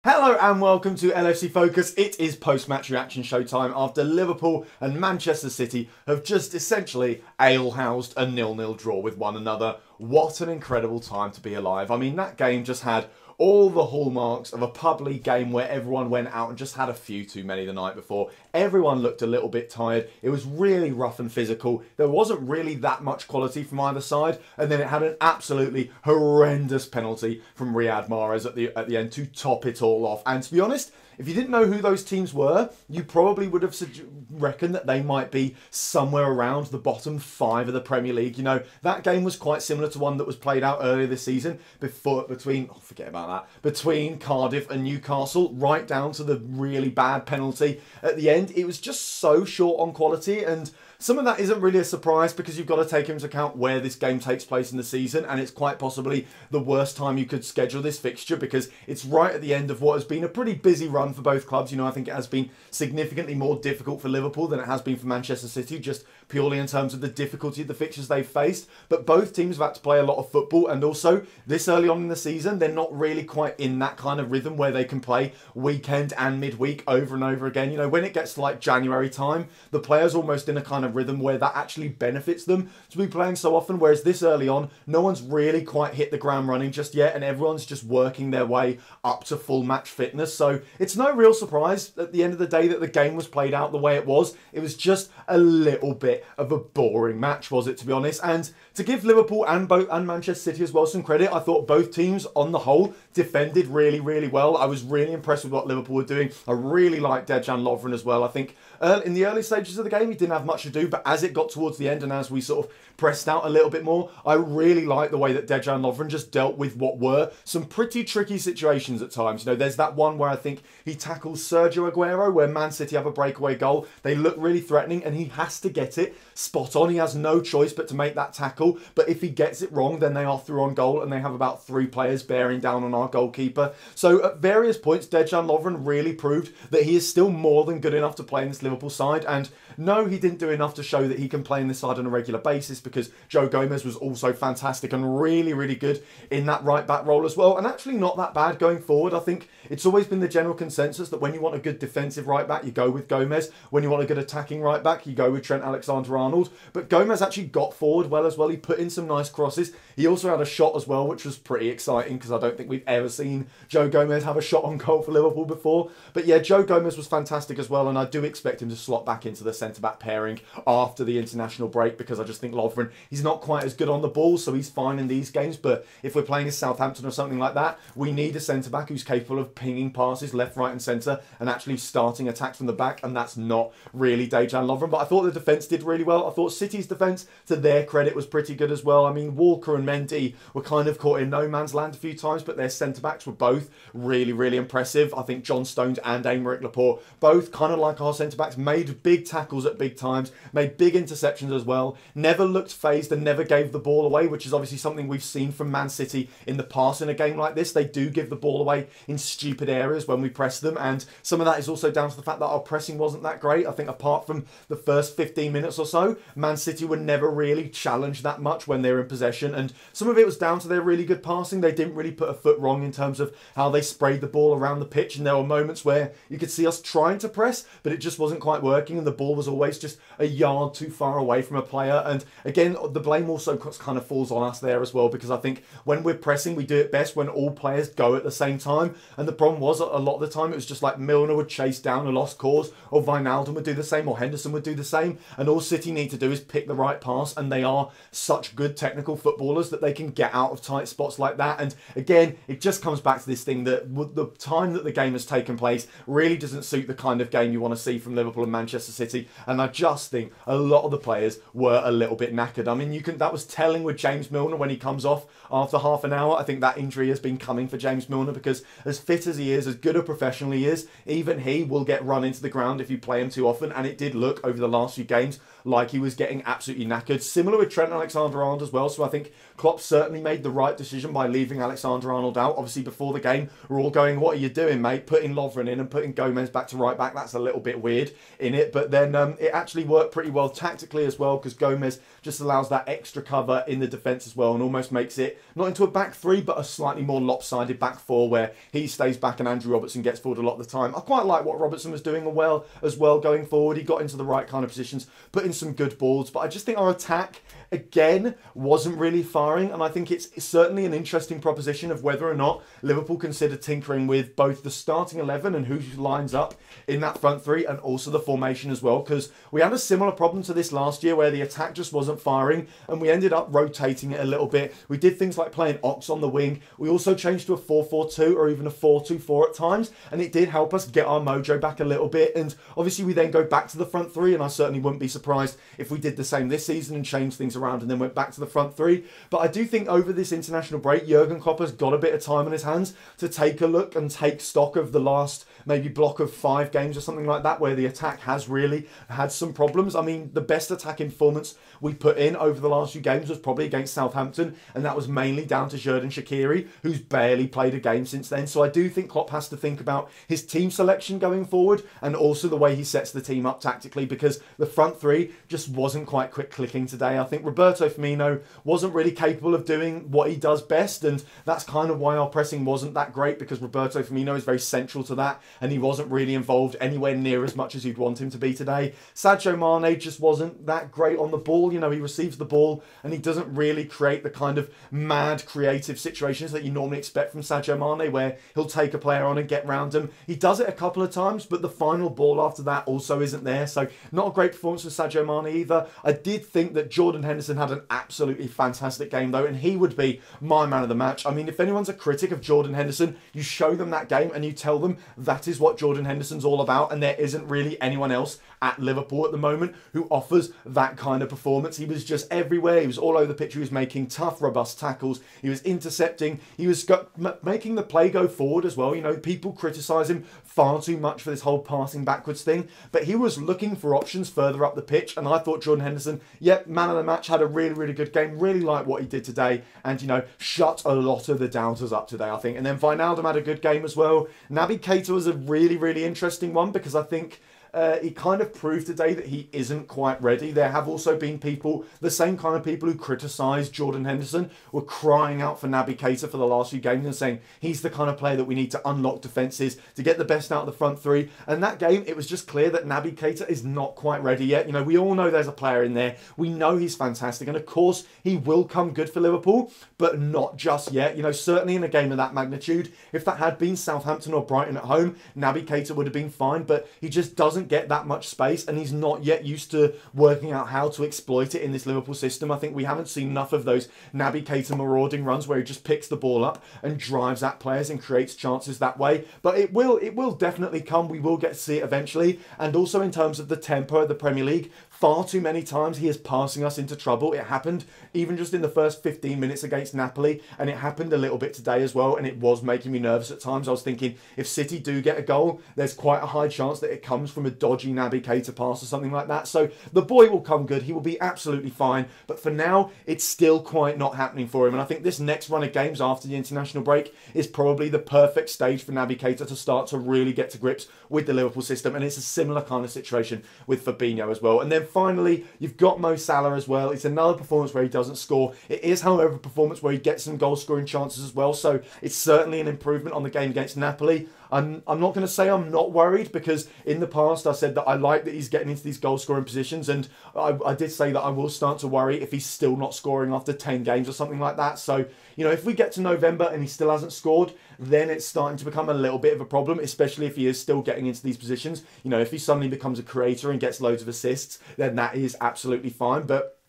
Hello and welcome to LFC Focus. It is post-match reaction showtime after Liverpool and Manchester City have just essentially ale-housed a 0-0 draw with one another. What an incredible time to be alive. I mean, that game just had all the hallmarks of a pub league game where everyone went out and just had a few too many the night before. Everyone looked a little bit tired. It was really rough and physical. There wasn't really that much quality from either side. And then it had an absolutely horrendous penalty from Riyad Mahrez at the end to top it all off. And to be honest, if you didn't know who those teams were, you probably would have reckoned that they might be somewhere around the bottom 5 of the Premier League. You know, that game was quite similar to one that was played out earlier this season between Cardiff and Newcastle, right down to the really bad penalty at the end. It was just so short on quality, and some of that isn't really a surprise because you've got to take into account where this game takes place in the season, and it's quite possibly the worst time you could schedule this fixture because it's right at the end of what has been a pretty busy run for both clubs. You know, I think it has been significantly more difficult for Liverpool than it has been for Manchester City, just purely in terms of the difficulty of the fixtures they've faced. But both teams have had to play a lot of football, and also this early on in the season, they're not really quite in that kind of rhythm where they can play weekend and midweek over and over again. You know, when it gets to like January time, the players almost in a kind of rhythm where that actually benefits them to be playing so often, whereas this early on, no one's really quite hit the ground running just yet, and everyone's just working their way up to full match fitness. So it's no real surprise at the end of the day that the game was played out the way it was. It was just a little bit of a boring match, was it, to be honest? And to give Liverpool and Manchester City as well some credit, I thought both teams on the whole defended really, really well. I was really impressed with what Liverpool were doing. I really liked Dejan Lovren as well. I think in the early stages of the game, he didn't have much to do, but as it got towards the end and as we sort of pressed out a little bit more, I really liked the way that Dejan Lovren just dealt with what were some pretty tricky situations at times. You know, there's that one where I think he tackles Sergio Aguero, where Man City have a breakaway goal. They look really threatening and he has to get it spot on. He has no choice but to make that tackle. But if he gets it wrong, then they are through on goal and they have about 3 players bearing down on our goalkeeper. So at various points, Dejan Lovren really proved that he is still more than good enough to play in this Liverpool side. And no, he didn't do enough to show that he can play in this side on a regular basis because Joe Gomez was also fantastic and really, really good in that right-back role as well. And actually not that bad going forward. I think it's always been the general consensus that when you want a good defensive right-back, you go with Gomez. When you want a good attacking right-back, you go with Trent Alexander-Arnold. But Gomez actually got forward well as well. He put in some nice crosses. He also had a shot as well, which was pretty exciting because I don't think we've ever seen Joe Gomez have a shot on goal for Liverpool before. But yeah, Joe Gomez was fantastic as well, and I do expect him to slot back into the centre-back pairing after the international break because I just think Lovren, he's not quite as good on the ball, so he's fine in these games. But if we're playing as Southampton or something like that, we need a centre-back who's capable of pinging passes left, right and centre and actually starting attacks from the back, and that's not really Dejan Lovren. But I thought the defence did really well. I thought City's defence, to their credit, was pretty good as well. I mean, Walker and Mendy were kind of caught in no man's land a few times, but their centre-backs were both really, really impressive. I think John Stones and Aymeric Laporte, both kind of like our centre-backs, made big tackles at big times, made big interceptions as well, never looked phased and never gave the ball away, which is obviously something we've seen from Man City in the past in a game like this. They do give the ball away in stupid areas when we press them, and some of that is also down to the fact that our pressing wasn't that great. I think apart from the first 15 minutes or so, Man City were never really challenged that much when they were in possession, and some of it was down to their really good passing. They didn't really put a foot wrong in terms of how they sprayed the ball around the pitch, and there were moments where you could see us trying to press, but it just wasn't quite working, and the ball was always just a yard too far away from a player. And again, the blame also kind of falls on us there as well, because I think when we're pressing, we do it best when all players go at the same time, and the problem was a lot of the time it was just like Milner would chase down a lost cause, or Wijnaldum would do the same, or Henderson would do the same, and all City need to do is pick the right pass, and they are such good technical footballers that they can get out of tight spots like that. And again, it just comes back to this thing that the time that the game has taken place really doesn't suit the kind of game you want to see from Liverpool and Manchester City, and I just think a lot of the players were a little bit knackered. I mean, that was telling with James Milner when he comes off after half an hour. I think that injury has been coming for James Milner because as fit as he is, as good a professional he is, even he will get run into the ground if you play him too often, and it did look over the last few games like he was getting absolutely knackered. Similar with Trent Alexander-Arnold as well, so I think Klopp certainly made the right decision by leaving Alexander-Arnold out. Obviously, before the game, we're all going, what are you doing, mate? Putting Lovren in and putting Gomez back to right back, that's a little bit weird in it. But then it actually worked pretty well tactically as well, because Gomez just allows that extra cover in the defence as well and almost makes it not into a back three, but a slightly more lopsided back four where he stays back and Andrew Robertson gets forward a lot of the time. I quite like what Robertson was doing as well going forward. He got into the right kind of positions, put in some good balls, but I just think our attack again wasn't really firing, and I think it's certainly an interesting proposition of whether or not Liverpool consider tinkering with both the starting 11 and who lines up in that front three, and also the formation as well, because we had a similar problem to this last year where the attack just wasn't firing and we ended up rotating it a little bit. We did things like playing Ox on the wing. We also changed to a 4-4-2 or even a 4-2-4 at times, and it did help us get our mojo back a little bit. And obviously we then go back to the front three, and I certainly wouldn't be surprised if we did the same this season and changed things around and then went back to the front three. But I do think over this international break, Jurgen Klopp has got a bit of time on his hands to take a look and take stock of the last maybe block of 5 games or something like that, where the attack has really had some problems. I mean, the best attacking performance we put in over the last few games was probably against Southampton, and that was mainly down to Xherdan Shaqiri, who's barely played a game since then. So I do think Klopp has to think about his team selection going forward, and also the way he sets the team up tactically, because the front three just wasn't quite quick clicking today. I think Roberto Firmino wasn't really capable of doing what he does best, and that's kind of why our pressing wasn't that great, because Roberto Firmino is very central to that, and he wasn't really involved anywhere near as much as you'd want him to be today. Sadio Mane just wasn't that great on the ball. You know, he receives the ball and he doesn't really create the kind of mad creative situations that you normally expect from Sadio Mane, where he'll take a player on and get round him. He does it a couple of times, but the final ball after that also isn't there. So not a great performance from Sadio Mane either. I did think that Jordan Henderson had an absolutely fantastic game though, and he would be my man of the match. I mean, if anyone's a critic of Jordan Henderson, you show them that game and you tell them that is what Jordan Henderson's all about, and there isn't really anyone else at Liverpool at the moment who offers that kind of performance. He was just everywhere. He was all over the pitch. He was making tough, robust tackles. He was intercepting. He was making the play go forward as well. You know, people criticise him far too much for this whole passing backwards thing, but he was looking for options further up the pitch, and I thought Jordan Henderson, yep, man of the match, had a really, really good game. Really liked what he did today, and, you know, shut a lot of the doubters up today, I think. And then Wijnaldum had a good game as well. Naby Keita was a really, really interesting one, because I think he kind of proved today that he isn't quite ready. There have also been people, the same kind of people who criticised Jordan Henderson, were crying out for Naby Keita for the last few games and saying he's the kind of player that we need to unlock defences, to get the best out of the front three. And that game, it was just clear that Naby Keita is not quite ready yet. You know, we all know there's a player in there. We know he's fantastic. And of course, he will come good for Liverpool, but not just yet. You know, certainly in a game of that magnitude, if that had been Southampton or Brighton at home, Naby Keita would have been fine, but he just doesn't get that much space, and he's not yet used to working out how to exploit it in this Liverpool system. I think we haven't seen enough of those Naby Keita marauding runs where he just picks the ball up and drives at players and creates chances that way. But it will definitely come. We will get to see it eventually. And also in terms of the tempo of the Premier League, far too many times he is passing us into trouble. It happened even just in the first 15 minutes against Napoli, and it happened a little bit today as well, and it was making me nervous at times. I was thinking, if City do get a goal, there's quite a high chance that it comes from a dodgy Naby Keita pass or something like that. So the boy will come good. He will be absolutely fine. But for now, it's still quite not happening for him. And I think this next run of games after the international break is probably the perfect stage for Naby Keita to start to really get to grips with the Liverpool system. And it's a similar kind of situation with Fabinho as well. And then finally, you've got Mo Salah as well. It's another performance where he doesn't score. It is, however, a performance where he gets some goal-scoring chances as well. So it's certainly an improvement on the game against Napoli. I'm not going to say I'm not worried, because in the past I said that I like that he's getting into these goal-scoring positions, and I did say that I will start to worry if he's still not scoring after 10 games or something like that. So, you know, if we get to November and he still hasn't scored, then it's starting to become a little bit of a problem, especially if he is still getting into these positions. You know, if he suddenly becomes a creator and gets loads of assists, then that is absolutely fine. But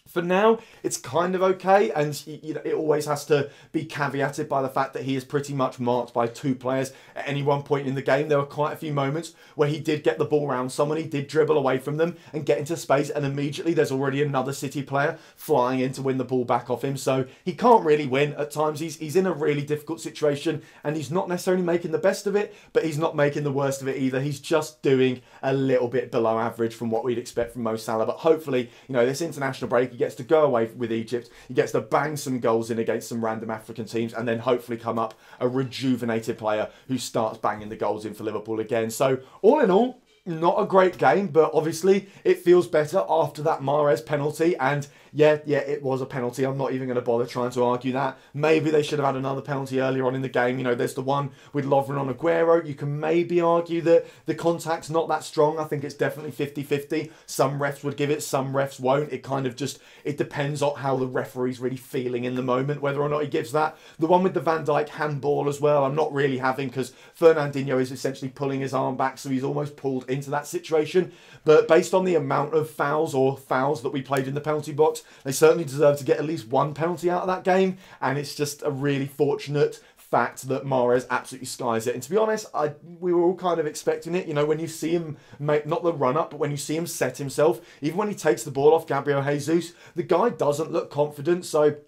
for now, it's kind of okay, and you know, it always has to be caveated by the fact that he is pretty much marked by 2 players at any one point in the game. There were quite a few moments where he did get the ball around someone, he did dribble away from them and get into space, and immediately there's already another City player flying in to win the ball back off him. So he can't really win at times. He's in a really difficult situation, and he's not necessarily making the best of it, but he's not making the worst of it either. He's just doing a little bit below average from what we'd expect from Mo Salah. But hopefully, you know, this international break, he gets to go away with Egypt, he gets to bang some goals in against some random African teams, and then hopefully come up a rejuvenated player who starts banging the goals in for Liverpool again. So all in all, not a great game, but obviously it feels better after that Mahrez penalty. And yeah, it was a penalty. I'm not even going to bother trying to argue that. Maybe they should have had another penalty earlier on in the game. You know, there's the one with Lovren on Aguero. You can maybe argue that the contact's not that strong. I think it's definitely 50-50. Some refs would give it, some refs won't. It kind of just, it depends on how the referee's really feeling in the moment, whether or not he gives that. The one with the Van Dijk handball as well, I'm not really having, because Fernandinho is essentially pulling his arm back, so he's almost pulled into that situation. But based on the amount of fouls that we played in the penalty box, they certainly deserve to get at least one penalty out of that game. And it's just a really fortunate fact that Mahrez absolutely skies it. And to be honest, we were all kind of expecting it. You know, when you see him make, not the run-up, but when you see him set himself, even when he takes the ball off Gabriel Jesus, the guy doesn't look confident. So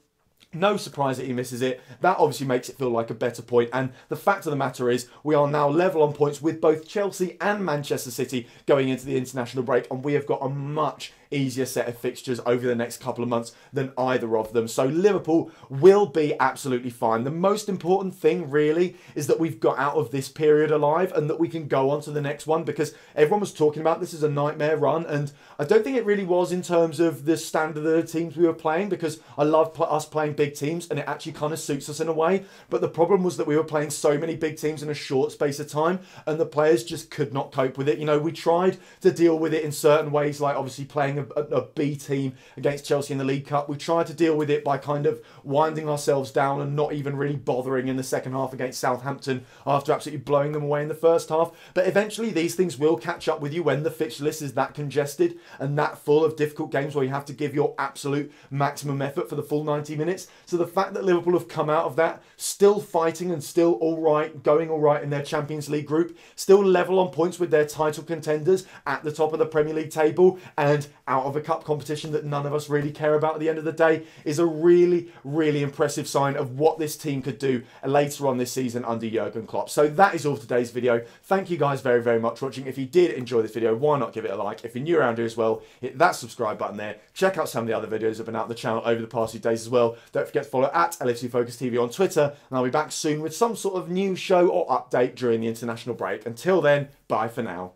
no surprise that he misses it. That obviously makes it feel like a better point. And the fact of the matter is, we are now level on points with both Chelsea and Manchester City going into the international break. And we have got a much easier set of fixtures over the next couple of months than either of them. So Liverpool will be absolutely fine. The most important thing really is that we've got out of this period alive and that we can go on to the next one, because everyone was talking about this as a nightmare run, and I don't think it really was in terms of the standard of the teams we were playing, because I love us playing big teams and it actually kind of suits us in a way. But the problem was that we were playing so many big teams in a short space of time and the players just could not cope with it. You know, we tried to deal with it in certain ways, like obviously playing a B team against Chelsea in the League Cup. We tried to deal with it by kind of winding ourselves down and not even really bothering in the second half against Southampton after absolutely blowing them away in the first half. But eventually these things will catch up with you when the fixture list is that congested and that full of difficult games where you have to give your absolute maximum effort for the full 90 minutes. So the fact that Liverpool have come out of that still fighting and still all right, going all right in their Champions League group, still level on points with their title contenders at the top of the Premier League table and out of a cup competition that none of us really care about at the end of the day, is a really, really impressive sign of what this team could do later on this season under Jurgen Klopp. So that is all for today's video. Thank you guys very, very much for watching. If you did enjoy this video, why not give it a like? If you're new around here as well, hit that subscribe button there. Check out some of the other videos that have been out on the channel over the past few days as well. Don't forget to follow at LFC Focus TV on Twitter, and I'll be back soon with some sort of new show or update during the international break. Until then, bye for now.